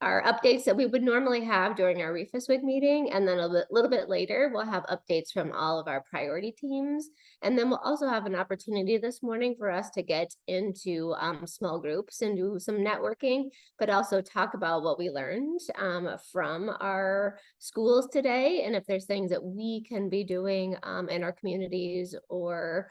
our updates that we would normally have during our RFSWG meeting. And then a little bit later, we'll have updates from all of our priority teams. And then we'll also have an opportunity this morning for us to get into small groups and do some networking, but also talk about what we learned from our schools today. And if there's things that we can be doing in our communities, or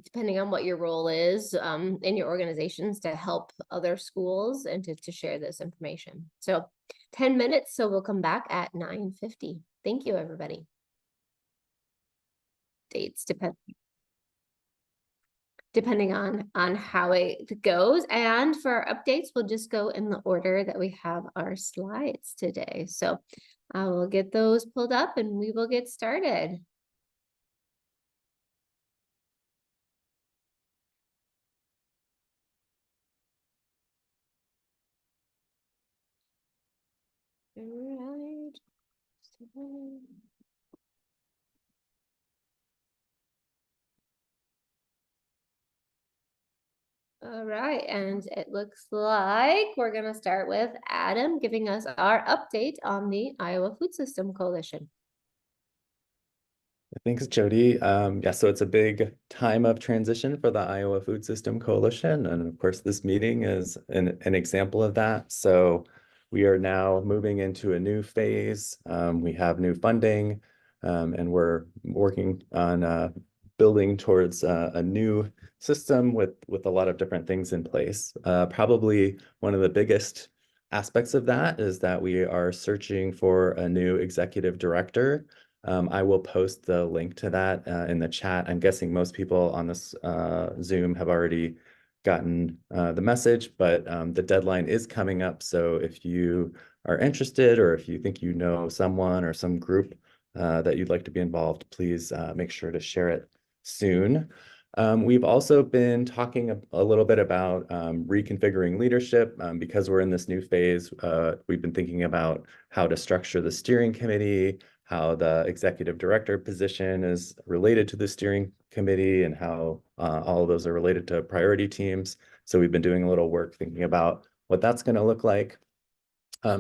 depending on what your role is in your organizations, to help other schools and to share this information. So 10 minutes, so we'll come back at 9:50. Thank you, everybody. Dates depending on how it goes. And for our updates, we'll just go in the order that we have our slides today. So I will get those pulled up and we will get started. All right. All right, and it looks like we're going to start with Adam giving us our update on the Iowa Food System Coalition. Thanks, Jody. Yeah, so it's a big time of transition for the Iowa Food System Coalition. And of course, this meeting is an example of that. So we are now moving into a new phase. We have new funding, and we're working on building towards a new system with a lot of different things in place. Probably one of the biggest aspects of that is that we are searching for a new executive director. I will post the link to that in the chat. I'm guessing most people on this Zoom have already gotten the message, but the deadline is coming up. So if you are interested, or if you think you know someone or some group that you'd like to be involved, please make sure to share it soon. We've also been talking a little bit about reconfiguring leadership because we're in this new phase. We've been thinking about how to structure the steering committee, how the executive director position is related to the steering committee, and how all of those are related to priority teams. So we've been doing a little work thinking about what that's going to look like.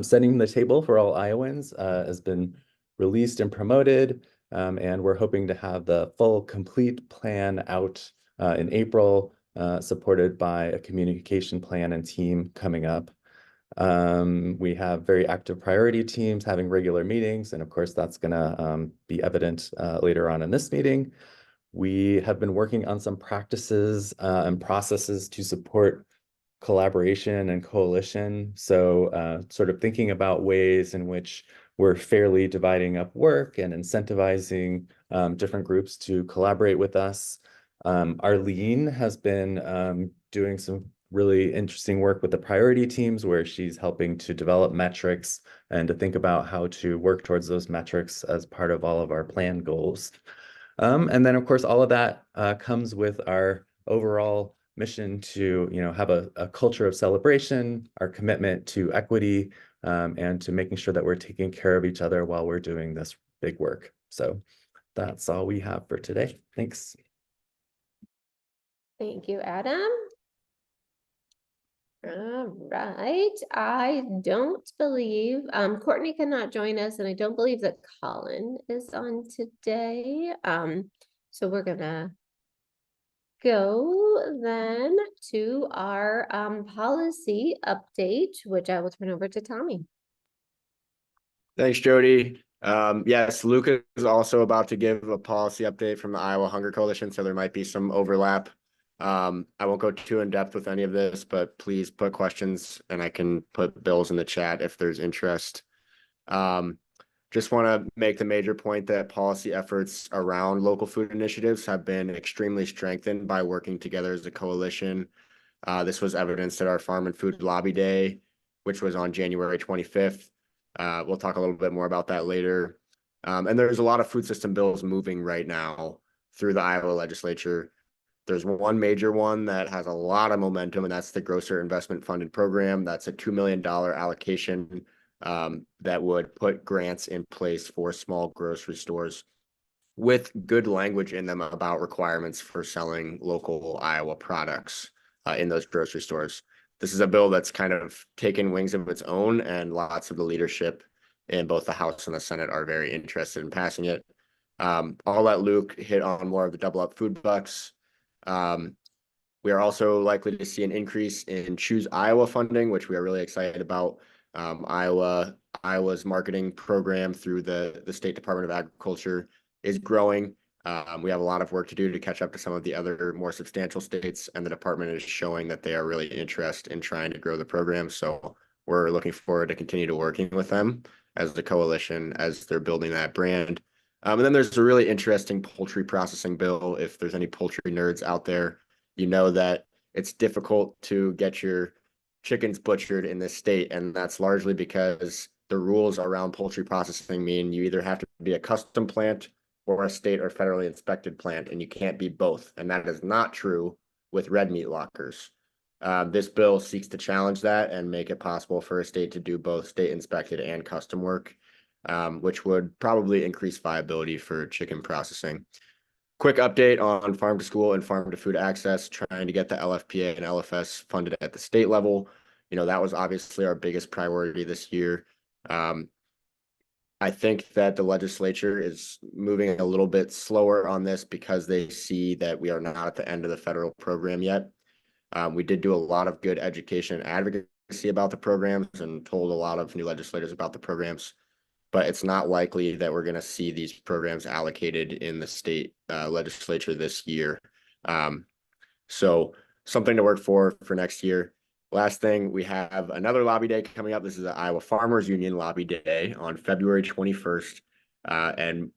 Setting the table for all Iowans has been released and promoted, and we're hoping to have the full complete plan out in April, supported by a communication plan and team coming up. We have very active priority teams having regular meetings, and of course that's going to be evident later on in this meeting. We have been working on some practices and processes to support collaboration and coalition. So sort of thinking about ways in which we're fairly dividing up work and incentivizing different groups to collaborate with us. Arlene has been doing some really interesting work with the priority teams, where she's helping to develop metrics and to think about how to work towards those metrics as part of all of our plan goals. And then, of course, all of that comes with our overall mission to, have a culture of celebration, our commitment to equity, and to making sure that we're taking care of each other while we're doing this big work. So that's all we have for today. Thanks. Thank you, Adam. All right, I don't believe Courtney cannot join us, and I don't believe that Colin is on today. So we're gonna go then to our policy update, which I will turn over to Tommy. Thanks, Jody. Yes, Luca is also about to give a policy update from the Iowa Hunger Coalition, so there might be some overlap. I won't go too in depth with any of this, but please put questions and I can put bills in the chat if there's interest. Just want to make the major point that policy efforts around local food initiatives have been extremely strengthened by working together as a coalition. This was evidenced at our Farm and Food Lobby Day, which was on January 25th. We'll talk a little bit more about that later. And there's a lot of food system bills moving right now through the Iowa legislature. There's one major one that has a lot of momentum, and that's the Grocer Investment Funded Program. That's a $2 million allocation that would put grants in place for small grocery stores with good language in them about requirements for selling local Iowa products in those grocery stores. this is a bill that's kind of taken wings of its own, and lots of the leadership in both the House and the Senate are very interested in passing it. I'll let Luke hit on more of the double up food bucks. We are also likely to see an increase in Choose Iowa funding, which we are really excited about. Iowa's marketing program through the State Department of Agriculture is growing. We have a lot of work to do to catch up to some of the other more substantial states, and the department is showing that they are really interested in trying to grow the program. So we're looking forward to continue to working with them as the coalition, as they're building that brand. And then there's a really interesting poultry processing bill. If there's any poultry nerds out there, you know that it's difficult to get your chickens butchered in this state, and that's largely because the rules around poultry processing mean you either have to be a custom plant or a state or federally inspected plant, and you can't be both. And that is not true with red meat lockers. This bill seeks to challenge that and make it possible for a state to do both state inspected and custom work, which would probably increase viability for chicken processing. Quick update on farm to school and farm to food access, trying to get the LFPA and LFS funded at the state level. That was obviously our biggest priority this year. I think that the legislature is moving a little bit slower on this because they see that we are not at the end of the federal program yet. We did do a lot of good education and advocacy about the programs and told a lot of new legislators about the programs, but it's not likely that we're going to see these programs allocated in the state legislature this year. So something to work for next year. Last thing, we have another lobby day coming up. This is the Iowa Farmers Union Lobby Day on February 21st. And,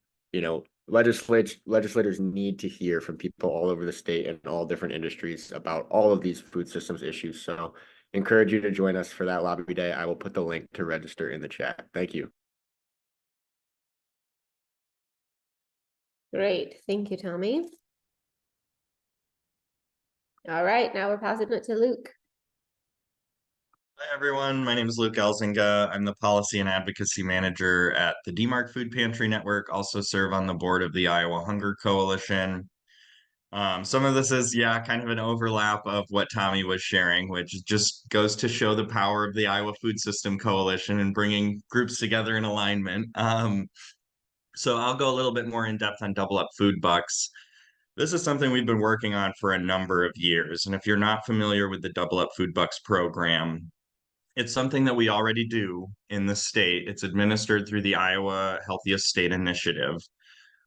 legislators need to hear from people all over the state and all different industries about all of these food systems issues. So encourage you to join us for that lobby day. I will put the link to register in the chat. Thank you. Great, thank you, Tommy. All right, now we're passing it to Luke. Hi, everyone. My name is Luke Elzinga. I'm the Policy and Advocacy Manager at the DMARC Food Pantry Network, also serve on the board of the Iowa Hunger Coalition. Some of this is, kind of an overlap of what Tommy was sharing, which just goes to show the power of the Iowa Food System Coalition and bringing groups together in alignment. So I'll go a little bit more in depth on double up food bucks. This is something we've been working on for a number of years. And if you're not familiar with the double up food bucks program, it's something that we already do in the state. It's administered through the Iowa Healthiest State Initiative,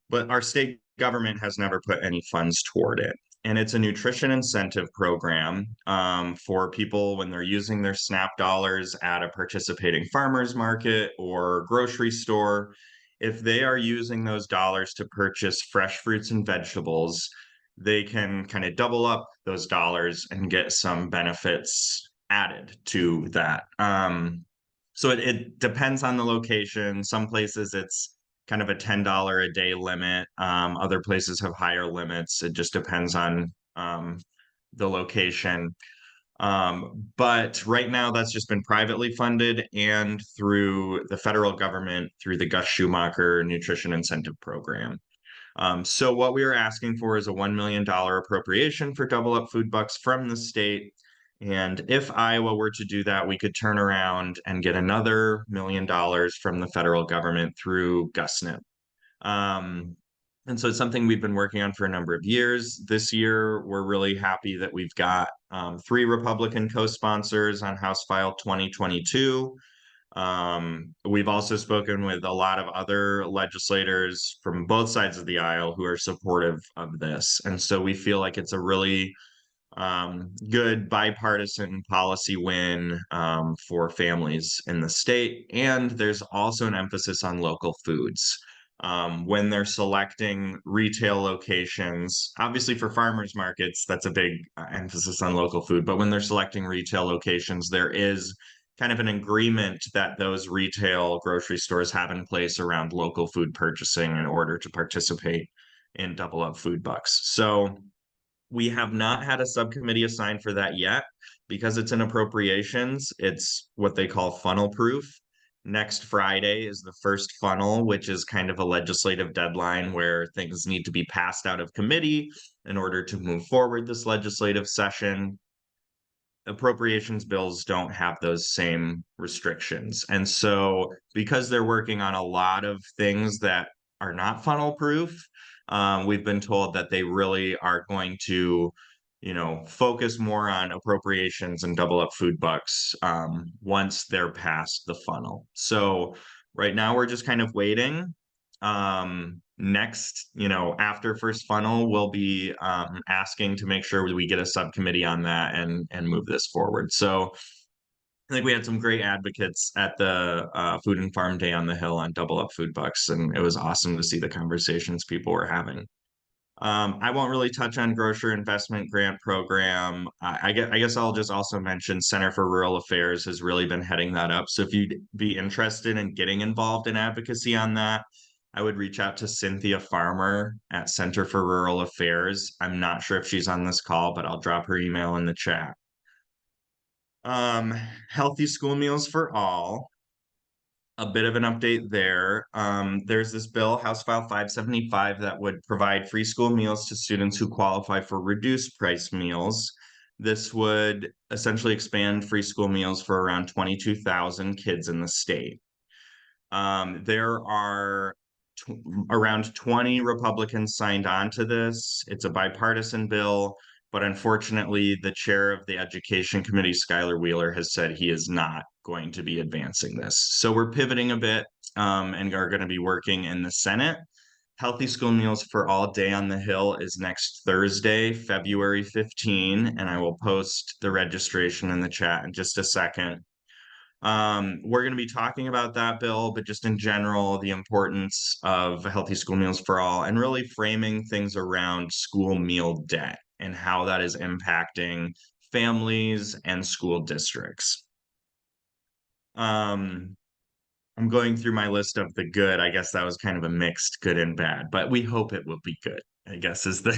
but our state government has never put any funds toward it. And it's a nutrition incentive program for people when they're using their SNAP dollars at a participating farmer's market or grocery store. If they are using those dollars to purchase fresh fruits and vegetables, they can kind of double up those dollars and get some benefits added to that. So it depends on the location. Some places it's kind of a $10 a day limit. Other places have higher limits. It just depends on the location. But right now that's just been privately funded and through the federal government through the Gus Schumacher Nutrition Incentive Program. So what we are asking for is a $1 million appropriation for double up food bucks from the state. And if Iowa were to do that, we could turn around and get another $1 million from the federal government through GusNIP. And so it's something we've been working on for a number of years. This year, we're really happy that we've got 3 Republican co-sponsors on House File 2022. We've also spoken with a lot of other legislators from both sides of the aisle who are supportive of this. And so we feel like it's a really good bipartisan policy win for families in the state. And there's also an emphasis on local foods. When they're selecting retail locations, obviously for farmers markets, that's a big emphasis on local food. But when they're selecting retail locations, there is kind of an agreement that those retail grocery stores have in place around local food purchasing in order to participate in double up food bucks. So we have not had a subcommittee assigned for that yet because it's an appropriations. It's what they call funnel proof. Next Friday is the first funnel, which is kind of a legislative deadline where things need to be passed out of committee in order to move forward this legislative session. appropriations bills don't have those same restrictions. And so because they're working on a lot of things that are not funnel proof, we've been told that they really are going to, focus more on appropriations and double up food bucks once they're past the funnel. So right now we're just kind of waiting. Next, after first funnel, we'll be asking to make sure we get a subcommittee on that and move this forward. So I think we had some great advocates at the Food and Farm Day on the Hill on double up food bucks, and it was awesome to see the conversations people were having. I won't really touch on grocery investment grant program. I guess I'll just also mention Center for Rural Affairs has really been heading that up. So if you'd be interested in getting involved in advocacy on that, I would reach out to Cynthia Farmer at Center for Rural Affairs. I'm not sure if she's on this call, but I'll drop her email in the chat. Healthy school meals for all. A bit of an update there. There's this bill, House File 575, that would provide free school meals to students who qualify for reduced price meals. This would essentially expand free school meals for around 22,000 kids in the state. There are around 20 Republicans signed on to this. It's a bipartisan bill, but unfortunately, the chair of the Education Committee, Skylar Wheeler, has said he is not going to be advancing this. So we're pivoting a bit and are going to be working in the Senate. Healthy School Meals for All Day on the Hill is next Thursday, February 15, and I will post the registration in the chat in just a second. We're going to be talking about that bill, but just in general, the importance of healthy school meals for all and really framing things around school meal debt and how that is impacting families and school districts. I'm going through my list of the good. I guess that was kind of a mixed good and bad, but we hope it will be good, I guess is the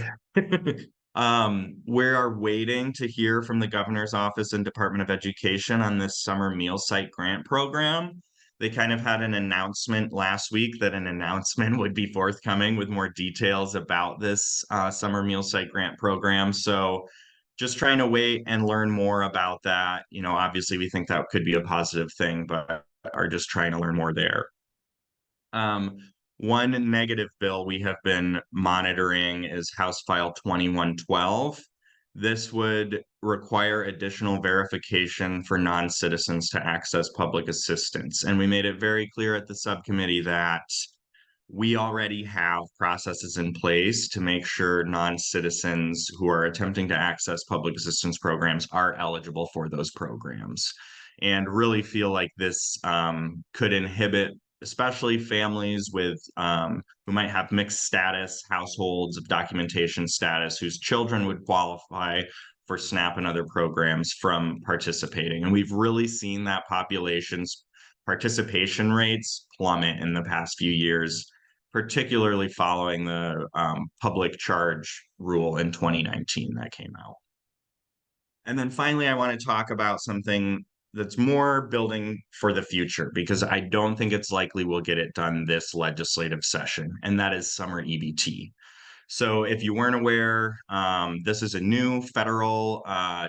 we are waiting to hear from the governor's office and Department of Education on this summer meal site grant program. They kind of had an announcement last week that an announcement would be forthcoming with more details about this summer meal site grant program. So just trying to wait and learn more about that. Obviously we think that could be a positive thing, but are just trying to learn more there. One negative bill we have been monitoring is House File 2112. This would require additional verification for non-citizens to access public assistance. And we made it very clear at the subcommittee that we already have processes in place to make sure non-citizens who are attempting to access public assistance programs are eligible for those programs, and really feel like this could inhibit especially families with who might have mixed status households of documentation status whose children would qualify for SNAP and other programs from participating. And we've really seen that population's participation rates plummet in the past few years, particularly following the public charge rule in 2019 that came out. And then finally, I want to talk about something that's more building for the future, because I don't think it's likely we'll get it done this legislative session, and that is summer EBT. So if you weren't aware, this is a new federal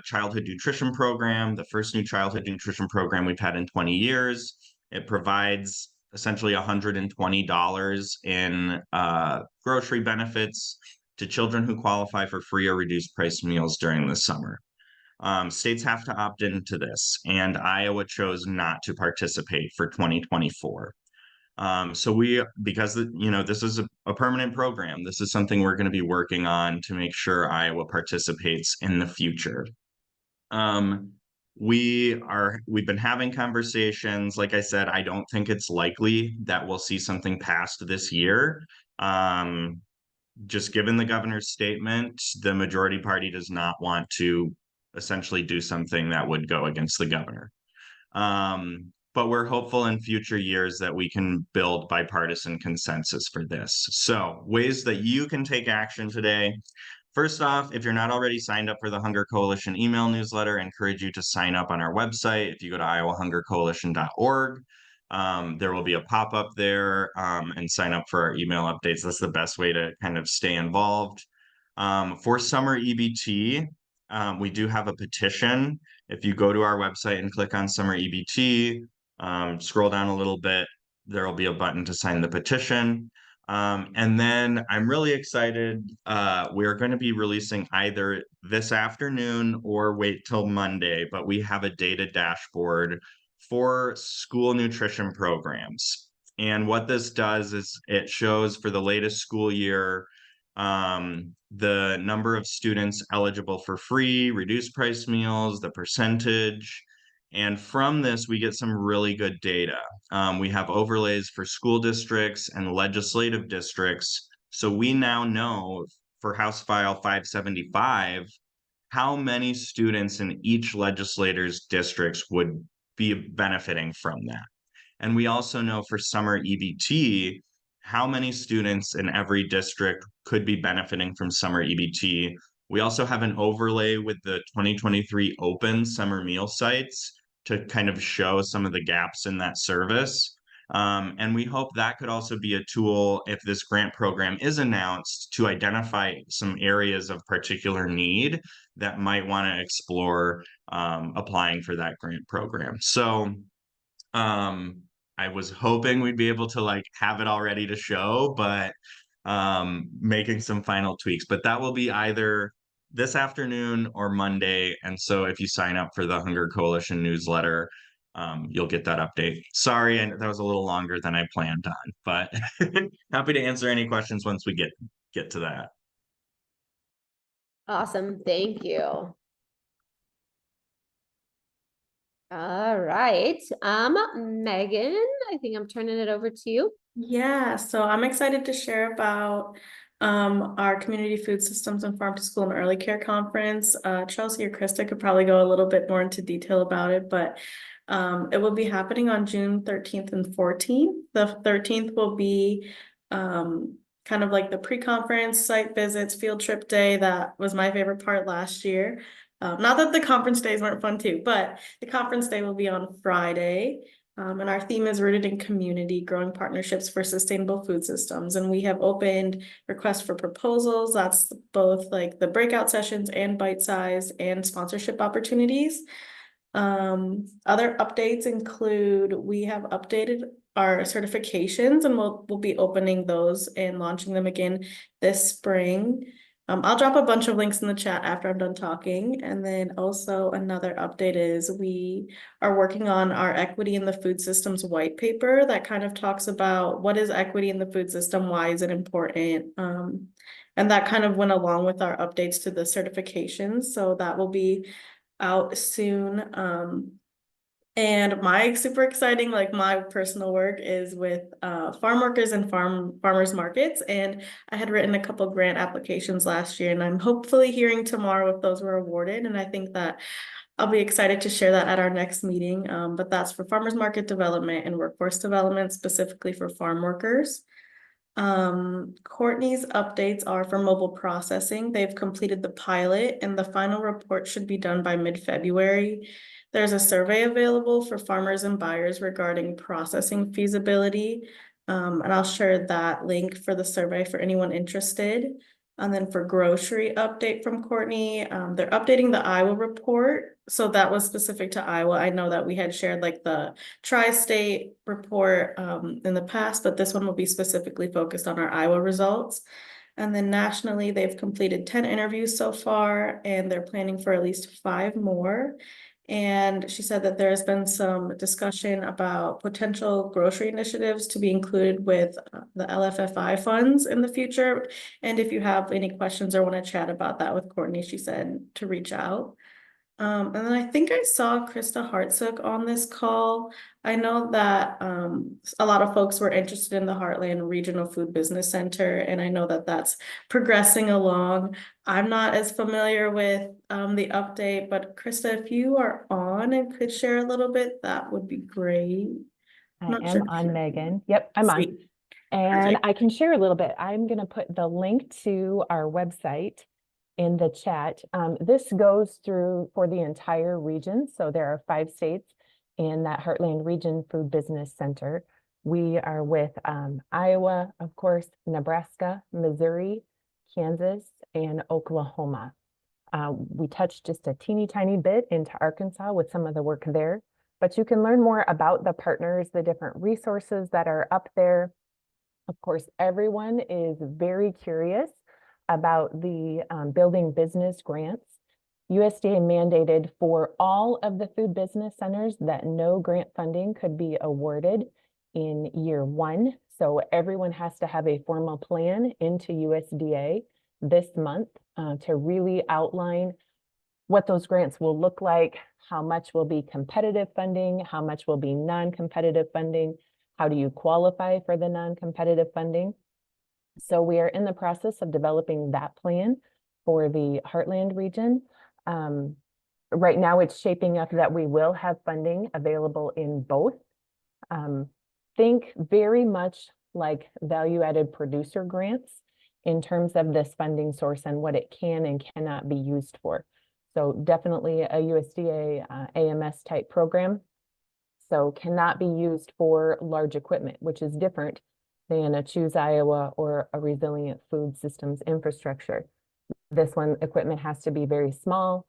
childhood nutrition program, the first new childhood nutrition program we've had in 20 years. It provides essentially $120 in grocery benefits to children who qualify for free or reduced price meals during the summer. States have to opt into this, and Iowa chose not to participate for 2024. So because this is a permanent program, this is something we're going to be working on to make sure Iowa participates in the future. We've been having conversations. Like I said, I don't think it's likely that we'll see something passed this year. Just given the governor's statement, the majority party does not want to essentially do something that would go against the governor. But we're hopeful in future years that we can build bipartisan consensus for this. So ways that you can take action today. First off, if you're not already signed up for the Hunger Coalition email newsletter, I encourage you to sign up on our website. If you go to iowahungercoalition.org, there will be a pop-up there and sign up for our email updates. That's the best way to kind of stay involved. For summer EBT, we do have a petition. If you go to our website and click on Summer EBT, scroll down a little bit, there will be a button to sign the petition. And then I'm really excited. We're going to be releasing either this afternoon or wait till Monday, but we have a data dashboard for school nutrition programs. And what this does is it shows for the latest school year the number of students eligible for free, reduced price meals, the percentage. And from this, we get some really good data. We have overlays for school districts and legislative districts. So we now know for House File 575, how many students in each legislator's districts would be benefiting from that. And we also know for summer EBT, how many students in every district could be benefiting from summer EBT. We also have an overlay with the 2023 open summer meal sites to kind of show some of the gaps in that service. And we hope that could also be a tool if this grant program is announced to identify some areas of particular need that might want to explore applying for that grant program. So I was hoping we'd be able to like have it all ready to show, but making some final tweaks. But that will be either this afternoon or Monday. And so if you sign up for the Hunger Coalition newsletter, you'll get that update. Sorry, and that was a little longer than I planned on, but happy to answer any questions once we get to that. Awesome, thank you. All right, Megan, I think I'm turning it over to you. Yeah, so I'm excited to share about our Community Food Systems and Farm to School and Early Care Conference. Chelsea or Krista could probably go a little bit more into detail about it, but it will be happening on June 13th and 14th. The 13th will be kind of like the pre-conference site visits, field trip day. That was my favorite part last year. Not that the conference days weren't fun too, but the conference day will be on Friday. And our theme is rooted in community, growing partnerships for sustainable food systems. And we have opened requests for proposals. That's both like the breakout sessions and bite size and sponsorship opportunities. Other updates include we have updated our certifications and we'll be opening those and launching them again this spring. I'll drop a bunch of links in the chat after I'm done talking. And then also another update is we are working on our equity in the food systems white paper that kind of talks about what is equity in the food system, why is it important? And that kind of went along with our updates to the certifications. So that will be out soon. And my super exciting, like my personal work is with farm workers and farmers markets. And I had written a couple grant applications last year, and I'm hopefully hearing tomorrow if those were awarded. And I think that I'll be excited to share that at our next meeting. But that's for farmers market development and workforce development, specifically for farm workers. Courtney's updates are for mobile processing. They've completed the pilot and the final report should be done by mid-February. There's a survey available for farmers and buyers regarding processing feasibility. And I'll share that link for the survey for anyone interested. And then for grocery update from Courtney, they're updating the Iowa report. So that was specific to Iowa. I know that we had shared like the tri-state report in the past, but this one will be specifically focused on our Iowa results. And then nationally, they've completed 10 interviews so far, and they're planning for at least 5 more. And she said that there has been some discussion about potential grocery initiatives to be included with the LFFI funds in the future. And if you have any questions or want to chat about that with Courtney, she said to reach out. And then I think I saw Krista Hartsook on this call. I know that a lot of folks were interested in the Heartland Regional Food Business Center, and I know that that's progressing along. I'm not as familiar with the update, but Krista, if you are on and could share a little bit, that would be great. I am on, Megan. Yep, I'm on. And Perfect. I can share a little bit. I'm going to put the link to our website in the chat. This goes through for the entire region. So there are 5 states in that Heartland Region Food Business Center. We are with Iowa, of course, Nebraska, Missouri, Kansas, and Oklahoma. We touched just a teeny tiny bit into Arkansas with some of the work there, but you can learn more about the partners, the different resources that are up there. Of course, everyone is very curious about the building business grants. USDA mandated for all of the food business centers that no grant funding could be awarded in year one. So everyone has to have a formal plan into USDA this month to really outline what those grants will look like, how much will be competitive funding, how much will be non-competitive funding, how do you qualify for the non-competitive funding. So we are in the process of developing that plan for the Heartland region. Right now it's shaping up that we will have funding available in both. Think very much like value-added producer grants in terms of this funding source and what it can and cannot be used for. So definitely a USDA AMS type program. So cannot be used for large equipment, which is different than a Choose Iowa or a Resilient Food Systems infrastructure. This one, equipment has to be very small.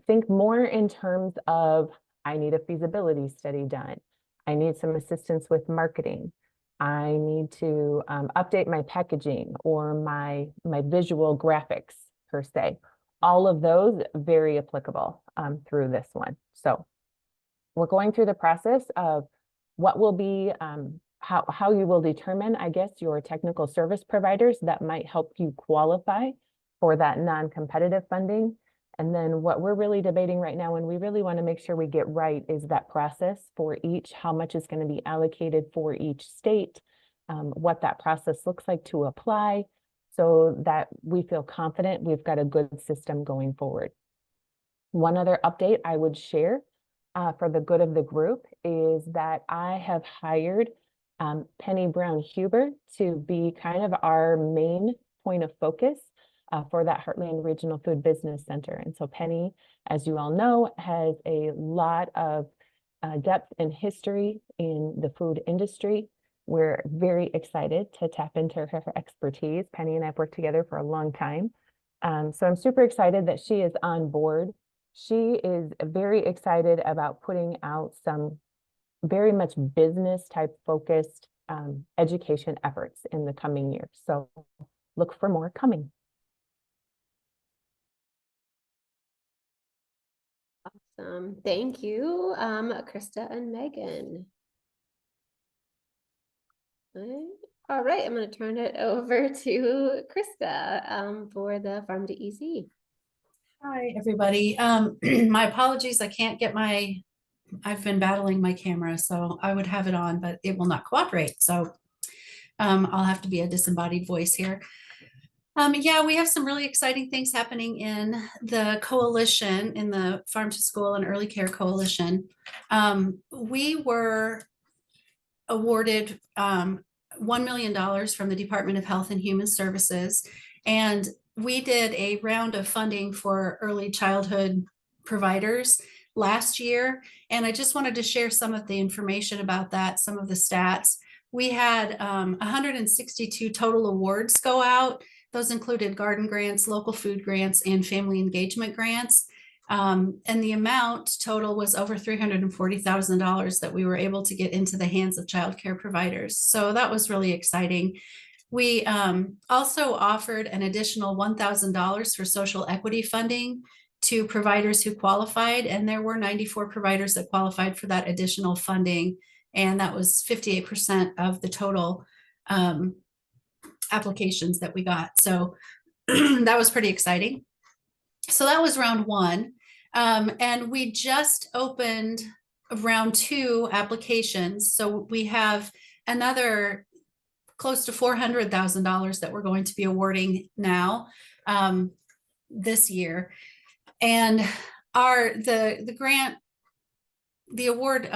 Think more in terms of, I need a feasibility study done. I need some assistance with marketing. I need to update my packaging or my visual graphics per se. All of those very applicable through this one. So we're going through the process of what will be, how you will determine, I guess, your technical service providers that might help you qualify for that non-competitive funding. And then what we're really debating right now, and we really want to make sure we get right, is that process for each, how much is going to be allocated for each state, what that process looks like to apply, so that we feel confident we've got a good system going forward. One other update I would share for the good of the group is that I have hired Penny Brown Huber to be kind of our main point of focus for that Heartland Regional Food Business Center. And so Penny, as you all know, has a lot of depth and history in the food industry. We're very excited to tap into her expertise. Penny and I have worked together for a long time. So I'm super excited that she is on board. She is very excited about putting out some very much business type focused education efforts in the coming years. So look for more coming. Awesome. Thank you, Krista and Megan. All right, I'm going to turn it over to Krista for the Farm to EC. Hi, everybody. My apologies. I can't get I've been battling my camera, so I would have it on, but it will not cooperate. So I'll have to be a disembodied voice here. Yeah, we have some really exciting things happening in the coalition, in the Farm to School and Early Care Coalition. We were awarded $1 million from the Department of Health and Human Services, and we did a round of funding for early childhood providers last year. And I just wanted to share some of the information about that, some of the stats. We had 162 total awards go out. Those included garden grants, local food grants, and family engagement grants. And the amount total was over $340,000 that we were able to get into the hands of childcare providers. So that was really exciting. We also offered an additional $1,000 for social equity funding to providers who qualified, and there were 94 providers that qualified for that additional funding, and that was 58% of the total applications that we got. So that was pretty exciting. So that was round one, and we just opened round two applications. So we have another close to $400,000 that we're going to be awarding now this year. And the grant, the award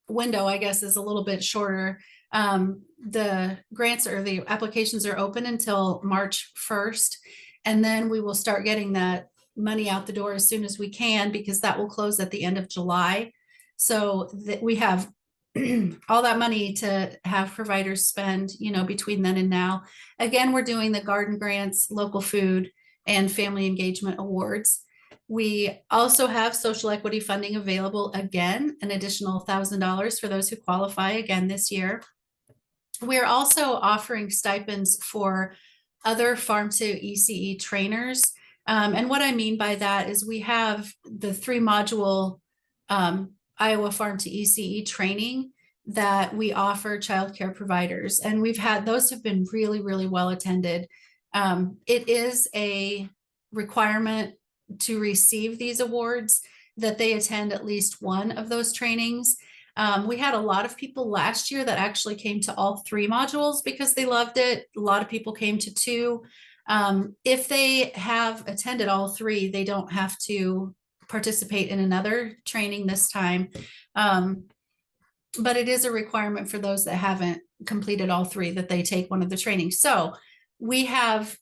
window, I guess, is a little bit shorter. The grants or the applications are open until March 1st. And then we will start getting that money out the door as soon as we can, because that will close at the end of July. So that we have all that money to have providers spend, between then and now. Again, we're doing the garden grants, local food, and Family Engagement Awards. We also have social equity funding available again, an additional $1,000 for those who qualify again this year. We're also offering stipends for other farm to ECE trainers. And what I mean by that is we have the 3-module Iowa Farm to ECE training that we offer childcare providers. And we've had, those have been really, really well attended. It is a requirement to receive these awards that they attend at least one of those trainings. We had a lot of people last year that actually came to all 3 modules because they loved it. A lot of people came to 2. If they have attended all 3, they don't have to participate in another training this time. But it is a requirement for those that haven't completed all 3 that they take one of the trainings. So we have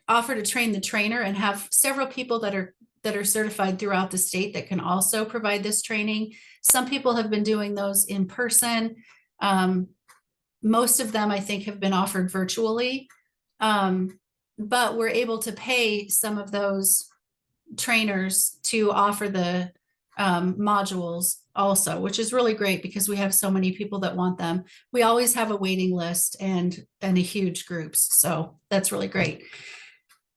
offered to train the trainer and have several people that are certified throughout the state that can also provide this training. Some people have been doing those in person. Most of them, I think, have been offered virtually. But we're able to pay some of those trainers to offer the modules also, which is really great because we have so many people that want them. We always have a waiting list and a huge groups. So that's really great.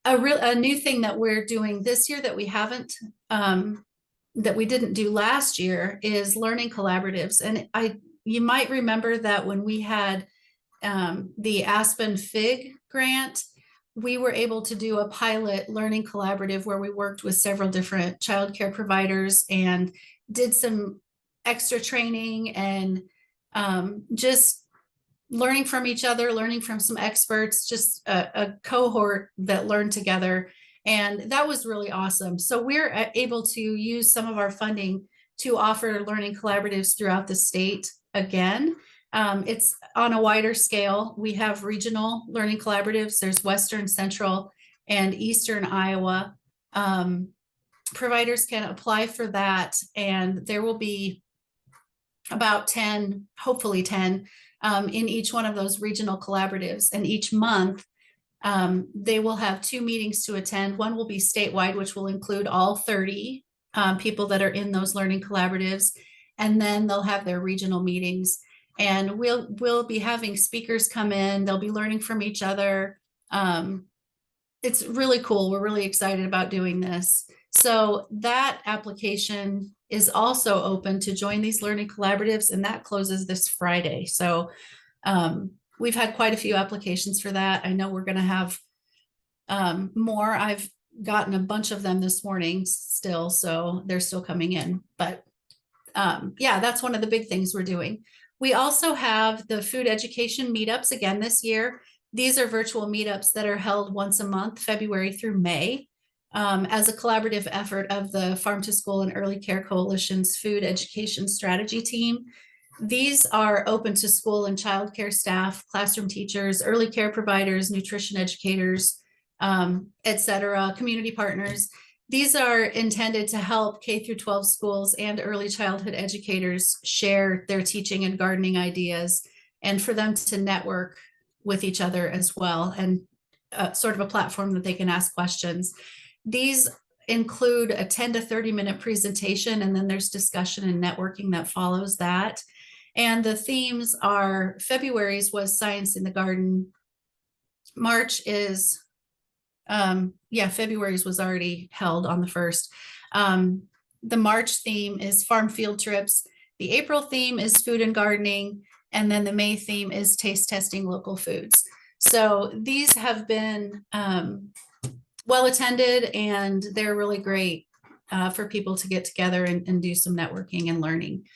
A new thing that we're doing this year that we haven't, that we didn't do last year is learning collaboratives. And you might remember that when we had the Aspen FIG grant, we were able to do a pilot learning collaborative where we worked with several different childcare providers and did some extra training and just learning from each other, learning from some experts, just a cohort that learned together. And that was really awesome. So we're able to use some of our funding to offer learning collaboratives throughout the state again. It's on a wider scale. We have regional learning collaboratives. There's Western, Central, and Eastern Iowa. Providers can apply for that, and there will be about 10, hopefully 10, in each one of those regional collaboratives. And each month, they will have 2 meetings to attend. One will be statewide, which will include all 30 people that are in those learning collaboratives. And then they'll have their regional meetings. And we'll be having speakers come in. They'll be learning from each other. It's really cool. We're really excited about doing this. So that application is also open to join these learning collaboratives, and that closes this Friday. So we've had quite a few applications for that. I know we're going to have more. I've gotten a bunch of them this morning still, so they're still coming in. But yeah, that's one of the big things we're doing. We also have the food education meetups again this year. These are virtual meetups that are held once a month, February through May, as a collaborative effort of the Farm to School and Early Care Coalition's Food Education Strategy Team. These are open to school and childcare staff, classroom teachers, early care providers, nutrition educators, etc., community partners. These are intended to help K through 12 schools and early childhood educators share their teaching and gardening ideas, and for them to network with each other as well, and sort of a platform that they can ask questions. These include a 10 to 30 minute presentation, and then there's discussion and networking that follows that. And the themes are, February's was Science in the Garden. March is, February's was already held on the 1st. The March theme is farm field trips. The April theme is food and gardening. And then the May theme is taste testing local foods. So these have been well attended, and they're really great for people to get together and do some networking and learning.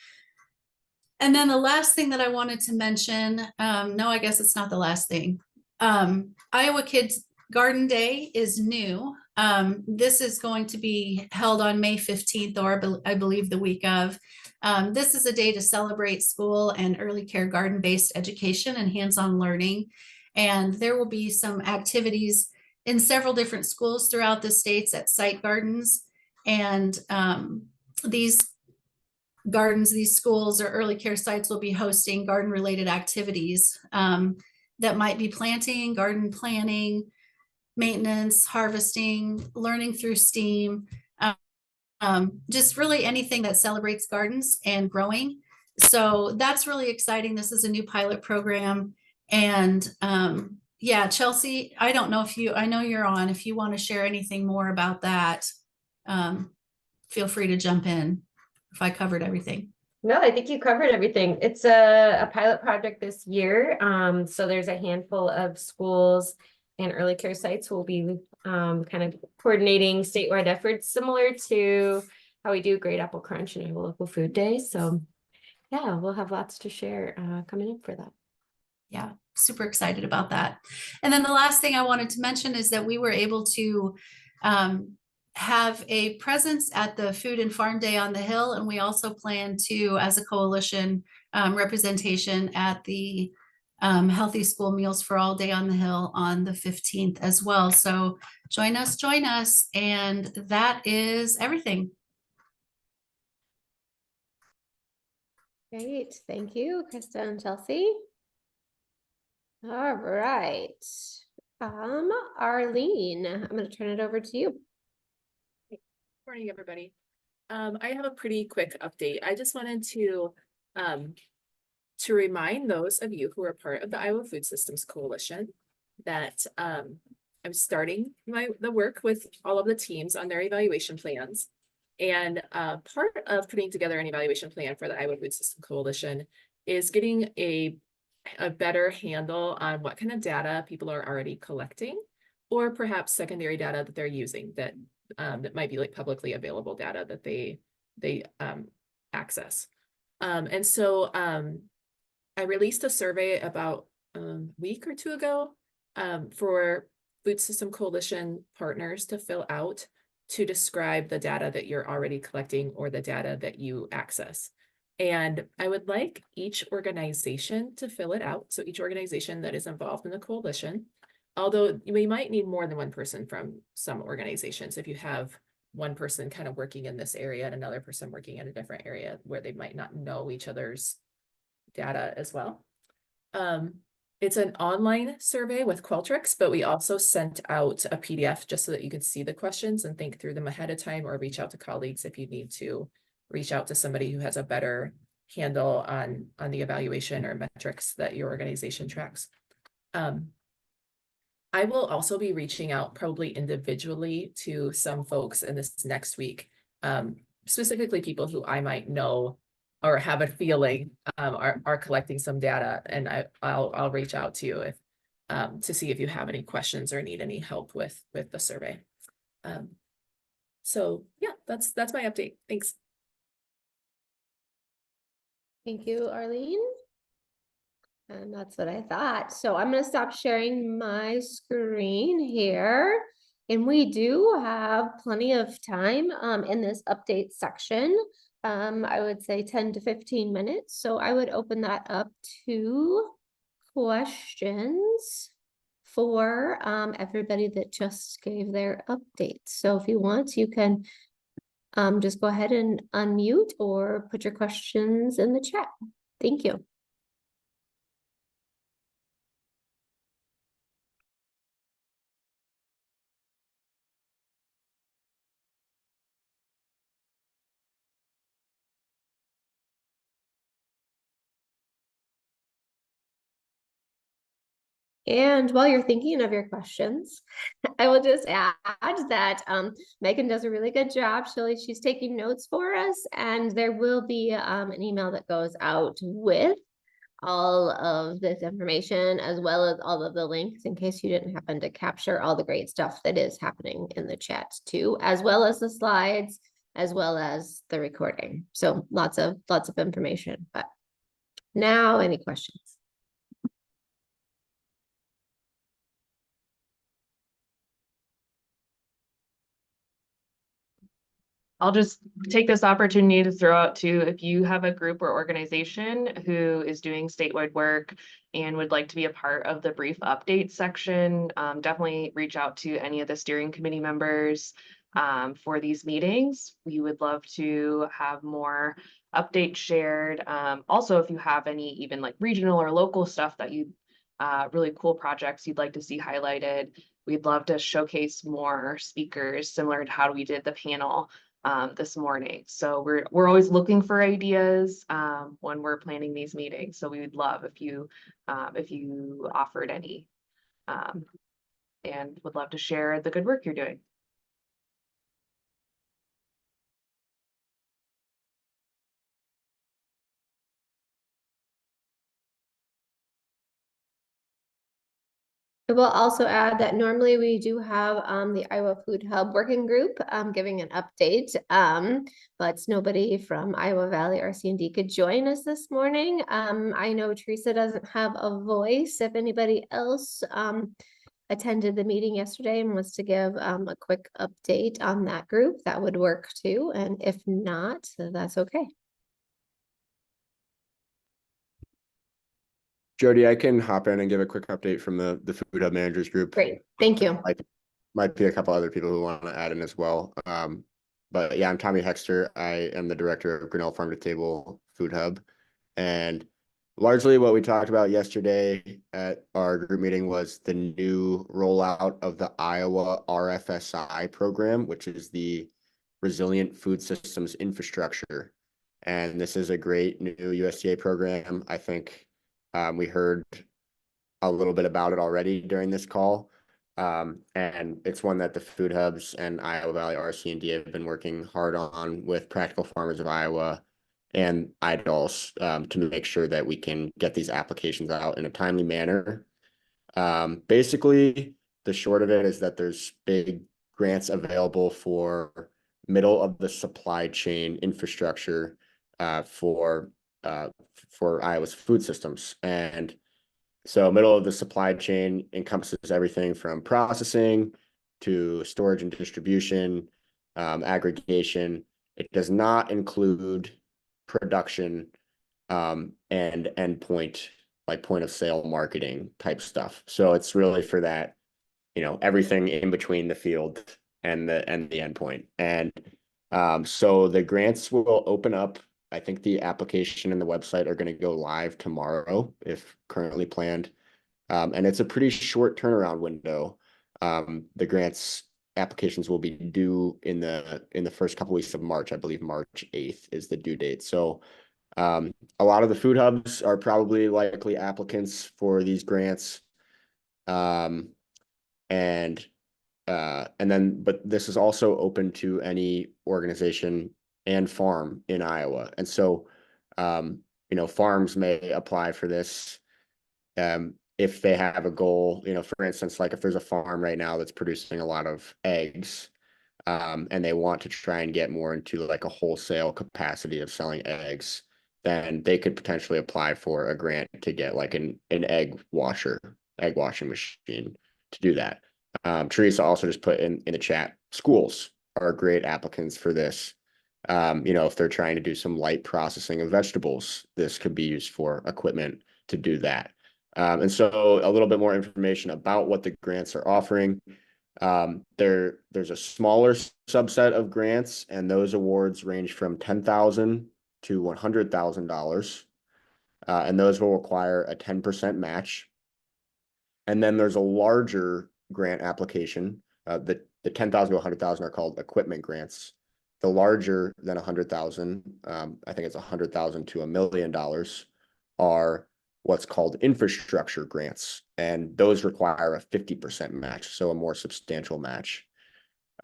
And then the last thing that I wanted to mention, no, I guess it's not the last thing. Iowa Kids Garden Day is new. This is going to be held on May 15th, or I believe the week of. This is a day to celebrate school and early care garden-based education and hands-on learning. And there will be some activities in several different schools throughout the states at site gardens. And these gardens, these schools or early care sites will be hosting garden-related activities that might be planting, garden planning, maintenance, harvesting, learning through STEAM, just really anything that celebrates gardens and growing. So that's really exciting. This is a new pilot program. And yeah, Chelsea, I don't know if I know you're on, if you want to share anything more about that, feel free to jump in if I covered everything. No, I think you covered everything. It's a pilot project this year. So there's a handful of schools and early care sites who will be kind of coordinating statewide efforts similar to how we do Great Apple Crunch and Iowa Local Food Day. So yeah, we'll have lots to share coming up for that. Yeah, super excited about that. And then the last thing I wanted to mention is that we were able to have a presence at the Food and Farm Day on the Hill. And we also plan to, as a coalition, representation at the Healthy School Meals for All Day on the Hill on the 15th as well. So join us. And that is everything. Great. Thank you, Krista and Chelsea. All right. Arlene, I'm going to turn it over to you. Morning, everybody. I have a pretty quick update. I just wanted to remind those of you who are part of the Iowa Food Systems Coalition that I'm starting the work with all of the teams on their evaluation plans. And part of putting together an evaluation plan for the Iowa Food System Coalition is getting a better handle on what kind of data people are already collecting, or perhaps secondary data that they're using that might be like publicly available data that they access. And so I released a survey about a week or two ago for Food System Coalition partners to fill out to describe the data that you're already collecting or the data that you access. And I would like each organization to fill it out. So each organization that is involved in the coalition, although we might need more than one person from some organizations. If you have one person kind of working in this area and another person working in a different area where they might not know each other's data as well. It's an online survey with Qualtrics, but we also sent out a PDF just so that you could see the questions and think through them ahead of time, or reach out to colleagues if you need to reach out to somebody who has a better handle on the evaluation or metrics that your organization tracks. I will also be reaching out probably individually to some folks in this next week, specifically people who I might know or have a feeling are collecting some data, and I'll reach out to you if to see if you have any questions or need any help with the survey. So yeah, that's my update. Thanks. Thank you, Arlene. And that's what I thought. So I'm going to stop sharing my screen here. And we do have plenty of time in this update section. I would say 10 to 15 minutes. So I would open that up to questions for everybody that just gave their update. So if you want, you can just go ahead and unmute or put your questions in the chat. Thank you. And while you're thinking of your questions, I will just add that Megan does a really good job. She's taking notes for us, and there will be an email that goes out with all of this information, as well as all of the links, in case you didn't happen to capture all the great stuff that is happening in the chat too, as well as the slides, as well as the recording. So lots of information. But now, any questions? I'll just take this opportunity to throw out too, if you have a group or organization who is doing statewide work and would like to be a part of the brief update section, definitely reach out to any of the steering committee members for these meetings. We would love to have more updates shared. Also, if you have any even like regional or local stuff that you really cool projects you'd like to see highlighted, we'd love to showcase more speakers similar to how we did the panel this morning. So we're always looking for ideas when we're planning these meetings. So we would love if you offered any and would love to share the good work you're doing. I will also add that normally we do have the Iowa Food Hub Working Group giving an update, but nobody from Iowa Valley RC&D could join us this morning. I know Teresa doesn't have a voice. If anybody else attended the meeting yesterday and wants to give a quick update on that group, that would work too. And if not, that's okay. Jody, I can hop in and give a quick update from the Food Hub Managers Group. Great, thank you. Might be a couple other people who want to add in as well. But yeah, I'm Tommy Hexter. I am the director of Grinnell Farm to Table Food Hub. And largely what we talked about yesterday at our group meeting was the new rollout of the Iowa RFSI program, which is the Resilient Food Systems Infrastructure. And this is a great new USDA program. I think we heard a little bit about it already during this call. And it's one that the Food Hubs and Iowa Valley RC&D have been working hard on with Practical Farmers of Iowa and IDALS to make sure that we can get these applications out in a timely manner. Basically, the short of it is that there's big grants available for middle of the supply chain infrastructure for Iowa's food systems. And so middle of the supply chain encompasses everything from processing to storage and distribution, aggregation. It does not include production and endpoint, like point of sale marketing type stuff. So it's really for that, everything in between the field and the endpoint. And so the grants will open up. I think the application and the website are going to go live tomorrow, if currently planned. And it's a pretty short turnaround window. The grants applications will be due in the first couple weeks of March. I believe March 8th is the due date. So a lot of the food hubs are probably likely applicants for these grants. But this is also open to any organization and farm in Iowa. And so, farms may apply for this if they have a goal, for instance, like if there's a farm right now that's producing a lot of eggs and they want to try and get more into like a wholesale capacity of selling eggs, then they could potentially apply for a grant to get like an egg washing machine to do that. Teresa also just put in the chat, schools are great applicants for this. If they're trying to do some light processing of vegetables, this could be used for equipment to do that. And so a little bit more information about what the grants are offering. There's a smaller subset of grants, and those awards range from $10,000 to $100,000. And those will require a 10% match. And then there's a larger grant application. The 10,000 to 100,000 are called equipment grants. The larger than 100,000, I think it's 100,000 to $1 million, are what's called infrastructure grants, and those require a 50% match, so a more substantial match.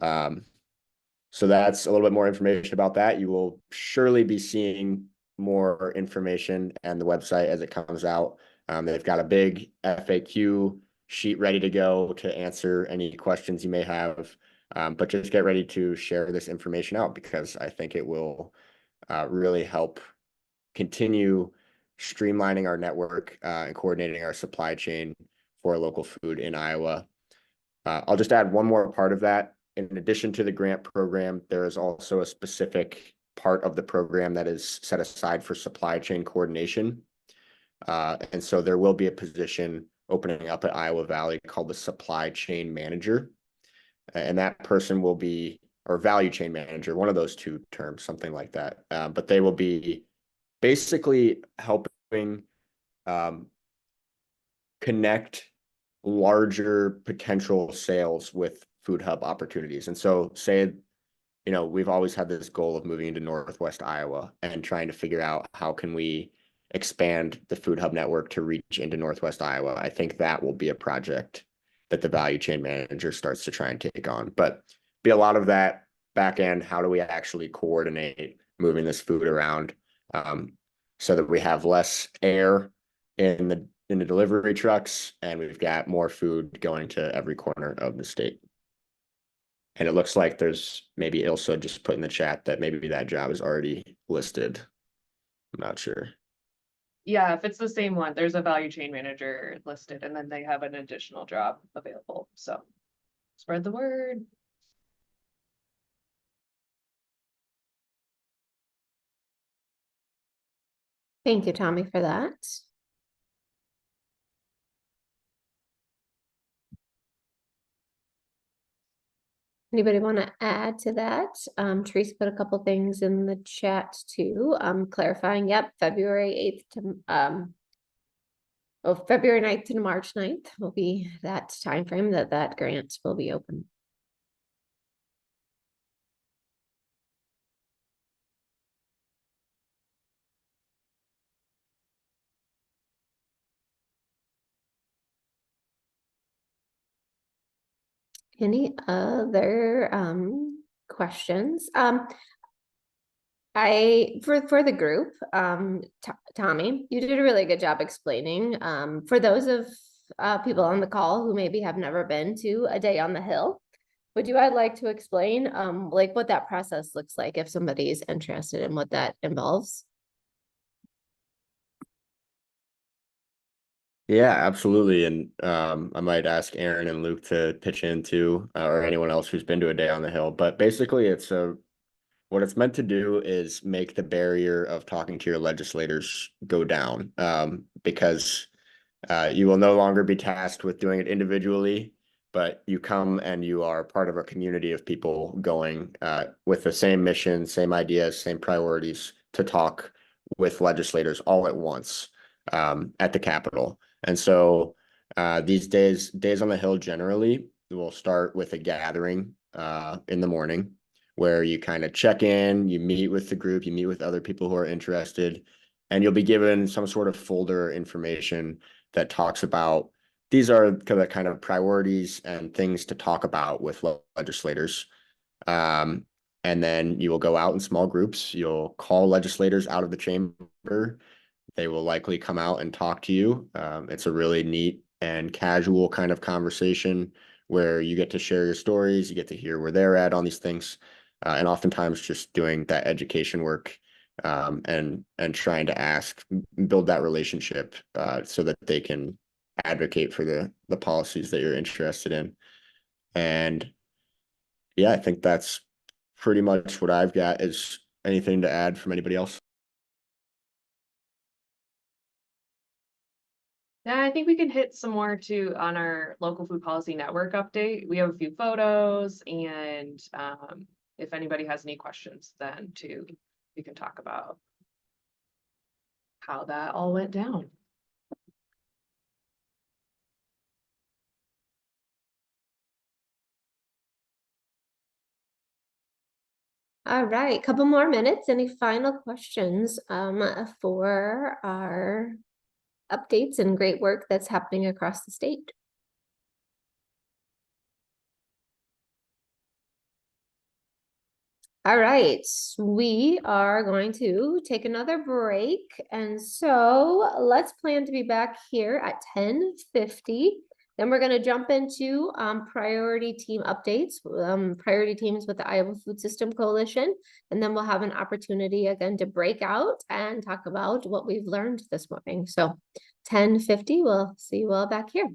So that's a little bit more information about that. You will surely be seeing more information on the website as it comes out. They've got a big FAQ sheet ready to go to answer any questions you may have. But just get ready to share this information out, because I think it will really help continue streamlining our network and coordinating our supply chain for local food in Iowa. I'll just add one more part of that. In addition to the grant program, there is also a specific part of the program that is set aside for supply chain coordination. And so there will be a position opening up at Iowa Valley called the supply chain manager. And that person will be, or value chain manager, one of those two terms, something like that. But they will be basically helping connect larger potential sales with food hub opportunities. And so say, you know, we've always had this goal of moving into Northwest Iowa and trying to figure out how can we expand the food hub network to reach into Northwest Iowa. I think that will be a project that the value chain manager starts to try and take on, but be a lot of that back end. How do we actually coordinate moving this food around so that we have less air in the delivery trucks and we've got more food going to every corner of the state. And it looks like there's maybe Ilsa just put in the chat that maybe that job is already listed. I'm not sure. Yeah, if it's the same one, there's a value chain manager listed and then they have an additional job available. So spread the word. Thank you, Tommy, for that. Anybody want to add to that? Teresa put a couple things in the chat too. Clarifying, yep, February 8th to February 9th to March 9th will be that time frame that grant will be open. Any other questions? For the group, Tommy, you did a really good job explaining. For those of people on the call who maybe have never been to a day on the Hill, would you like to explain like what that process looks like if somebody is interested in what that involves? Yeah, absolutely. And I might ask Aaron and Luke to pitch in too, or anyone else who's been to a day on the Hill. But basically, what it's meant to do is make the barrier of talking to your legislators go down, because you will no longer be tasked with doing it individually, but you come and you are part of a community of people going with the same mission, same ideas, same priorities to talk with legislators all at once at the Capitol. And so these days on the Hill generally will start with a gathering in the morning where you kind of check in, you meet with the group, you meet with other people who are interested, and you'll be given some sort of folder or information that talks about these are the kind of priorities and things to talk about with legislators. And then you will go out in small groups. You'll call legislators out of the chamber. They will likely come out and talk to you. It's a really neat and casual kind of conversation where you get to share your stories, you get to hear where they're at on these things, and oftentimes just doing that education work and trying to build that relationship so that they can advocate for the policies that you're interested in. And yeah, I think that's pretty much what I've got. Is anything to add from anybody else? Yeah, I think we can hit some more too on our local food policy network update. We have a few photos, and if anybody has any questions, then too, we can talk about how that all went down. All right, couple more minutes. Any final questions for our updates and great work that's happening across the state? All right, we are going to take another break. And so let's plan to be back here at 10:50. Then we're going to jump into priority team updates, priority teams with the Iowa Food System Coalition. And then we'll have an opportunity again to break out and talk about what we've learned this morning. So 10:50, we'll see you all back here.